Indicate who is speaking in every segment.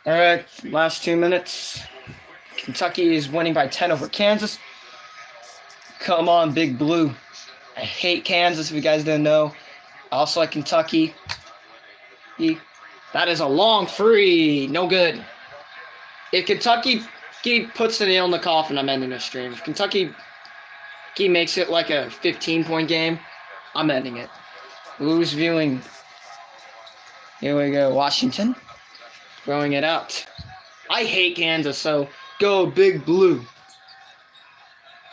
Speaker 1: All right, last 2 minutes. Kentucky is winning by 10 over Kansas. Come on, Big Blue. I hate Kansas, if you guys didn't know. I also like Kentucky. That is a long free. No good. If Kentucky puts the nail in the coffin, I'm ending the stream. If Kentucky makes it like a 15-point game, I'm ending it. Who's viewing? Here we go. Washington. Throwing it out. I hate Kansas, so go Big Blue.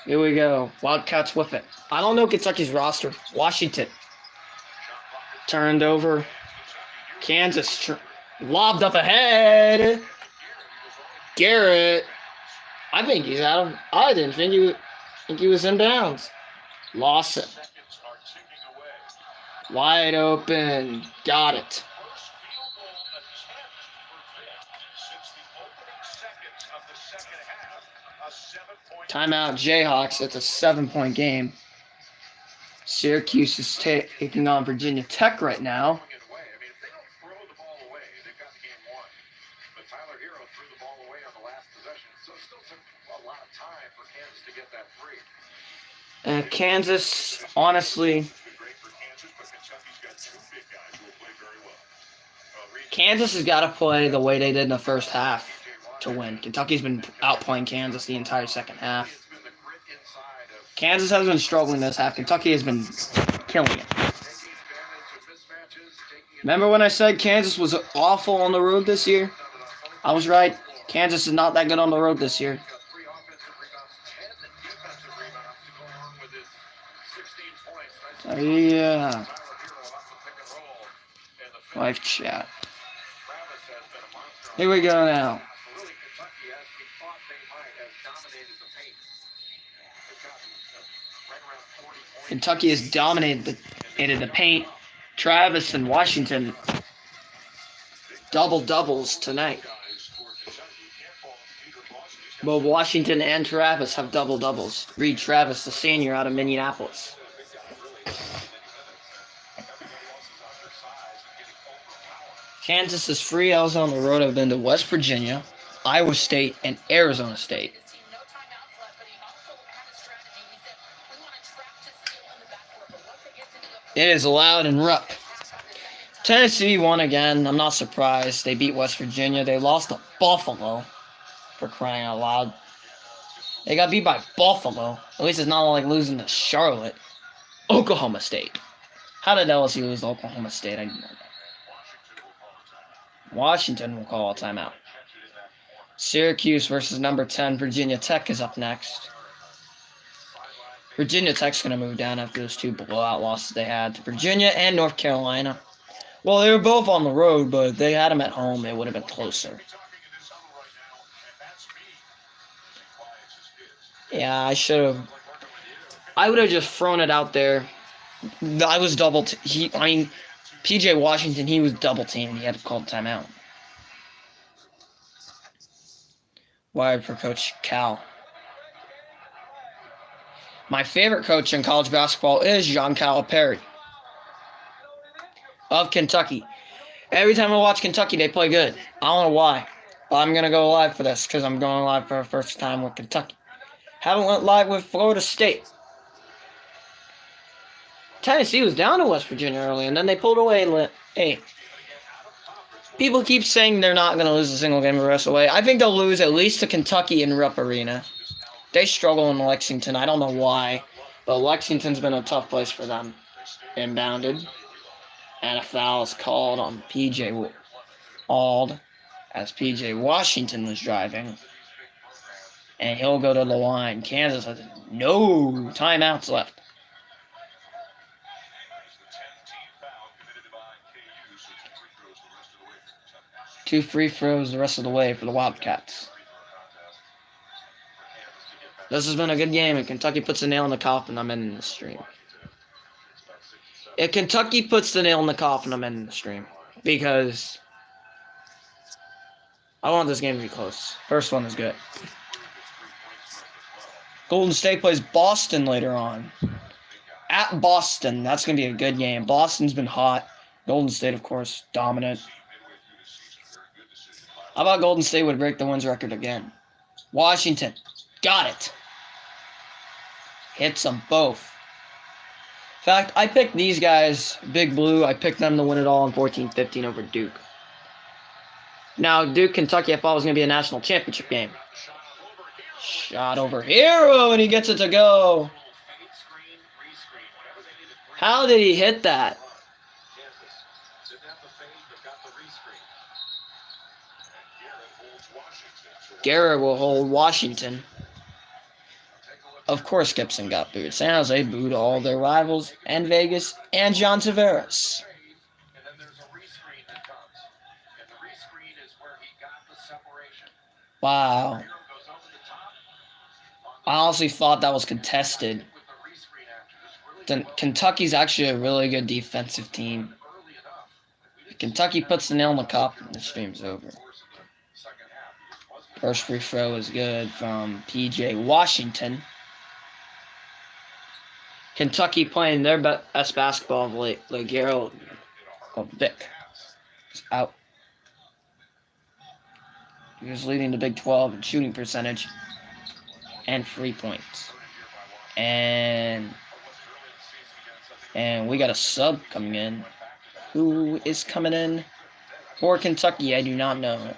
Speaker 1: Here we go. Wildcats with it. I don't know Kentucky's roster. Washington. Turned over. Kansas lobbed up ahead. Garrett. I think he's out of... I didn't think he was in bounds. Lost it. Wide open. Got it. Timeout Jayhawks. It's a 7-point game. Syracuse is taking on Virginia Tech right now. Kansas, honestly, Kansas has got to play the way they did in the first half to win. Kentucky's been outplaying Kansas the entire second half. Kansas has been struggling this half. Kentucky has been killing it. Remember when I said Kansas was awful on the road this year? I was right. Kansas is not that good on the road this year. Yeah. Live chat. Here we go now. Kentucky has dominated the paint. Travis and Washington double-doubles tonight. Both Washington and Travis have double-doubles. Reed Travis, the senior out of Minneapolis. Kansas's free L's on the road have been to West Virginia, Iowa State, and Arizona State. It is loud and Rupp. Tennessee won again. I'm not surprised. They beat West Virginia. They lost to Buffalo, for crying out loud. They got beat by Buffalo. At least it's not like losing to Charlotte. Oklahoma State. How did LSU lose to Oklahoma State? I didn't know that. Washington will call a timeout. Syracuse versus number 10 Virginia Tech is up next. Virginia Tech's going to move down after those two blowout losses they had to Virginia and North Carolina. Well, they were both on the road, but if they had them at home, it would have been closer. Yeah, I would have just thrown it out there. I was PJ Washington, he was double teamed. He had to call the timeout. Wired for Coach Cal. My favorite coach in college basketball is John Calipari of Kentucky. Every time I watch Kentucky, they play good. I don't know why. But I'm going to go live for this because I'm going live for the first time with Kentucky. Haven't went live with Florida State. Tennessee was down to West Virginia early, and then they pulled away. Hey, people keep saying they're not going to lose a single game the rest of the way. I think they'll lose at least to Kentucky in Rupp Arena. They struggle in Lexington. I don't know why, but Lexington's been a tough place for them. Inbounded, and a foul is called on P.J. Auld as P.J. Washington was driving. And he'll go to the line. Kansas has no timeouts left. Two free throws the rest of the way for the Wildcats. This has been a good game, and Kentucky puts the nail in the coffin. I'm ending the stream. If Kentucky puts the nail in the coffin, I'm ending the stream. Because I want this game to be close. First one is good. Golden State plays Boston later on. At Boston. That's going to be a good game. Boston's been hot. Golden State, of course, dominant. How about Golden State would break the wins record again? Washington. Got it. Hits them both. In fact, I picked these guys, Big Blue, I picked them to win it all in 14-15 over Duke. Now, Duke, Kentucky, I thought was going to be a national championship game. Shot over Hero, and he gets it to go. How did he hit that? Garrett will hold Washington. Of course, Gibson got booed. San Jose booed all their rivals, and Vegas, and John Tavares. Wow. I honestly thought that was contested. Kentucky's actually a really good defensive team. If Kentucky puts the nail in the coffin, the stream's over. First free throw is good from P.J. Washington. Kentucky playing their best basketball of late. Ligero Vic is out. He was leading the Big 12 in shooting percentage and 3 points. And we got a sub coming in. Who is coming in for Kentucky? I do not know.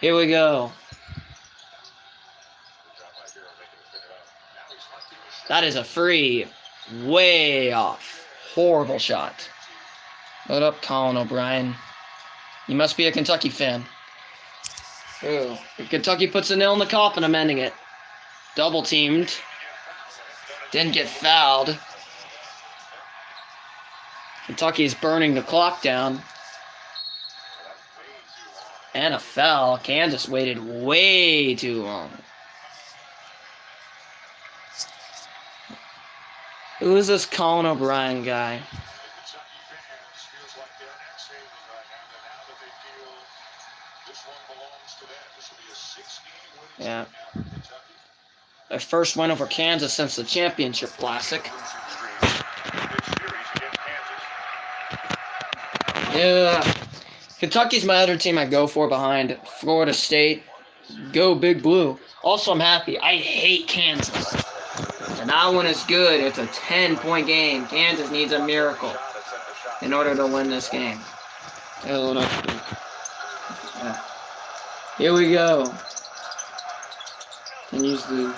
Speaker 1: Here we go. That is a free. Way off. Horrible shot. Load up Colin O'Brien. You must be a Kentucky fan. Ooh. If Kentucky puts a nail in the coffin, I'm ending it. Double teamed. Didn't get fouled. Kentucky's burning the clock down. And a foul. Kansas waited way too long. Who is this Colin O'Brien guy? Yeah. Their first win over Kansas since the championship classic. Yeah. Kentucky's my other team I go for behind Florida State. Go Big Blue. Also, I'm happy. I hate Kansas. And that one is good. It's a 10-point game. Kansas needs a miracle in order to win this game. Yeah. Here we go. Continues to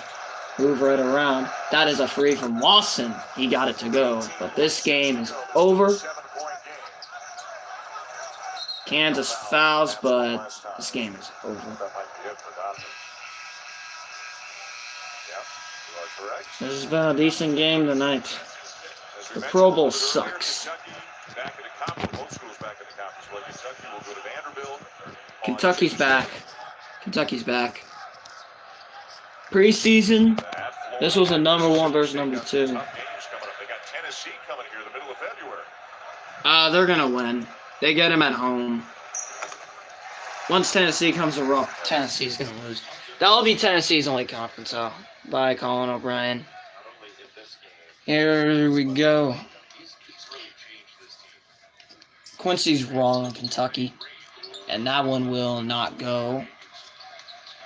Speaker 1: move right around. That is a free from Lawson. He got it to go. But this game is over. Kansas fouls, but this game is over. This has been a decent game tonight. The Pro Bowl sucks. Kentucky's back. Kentucky's back. Preseason, this was a number 1 versus number 2. They're going to win. They get him at home. Once Tennessee comes around, Tennessee's going to lose. That'll be Tennessee's only conference, so bye, Colin O'Brien. Here we go. Quincy's wrong on Kentucky, and that one will not go.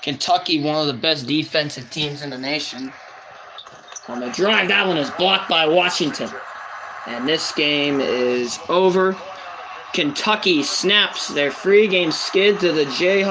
Speaker 1: Kentucky, one of the best defensive teams in the nation. On the drive, that one is blocked by Washington. And this game is over. Kentucky snaps their 3-game skid to the Jayhawks.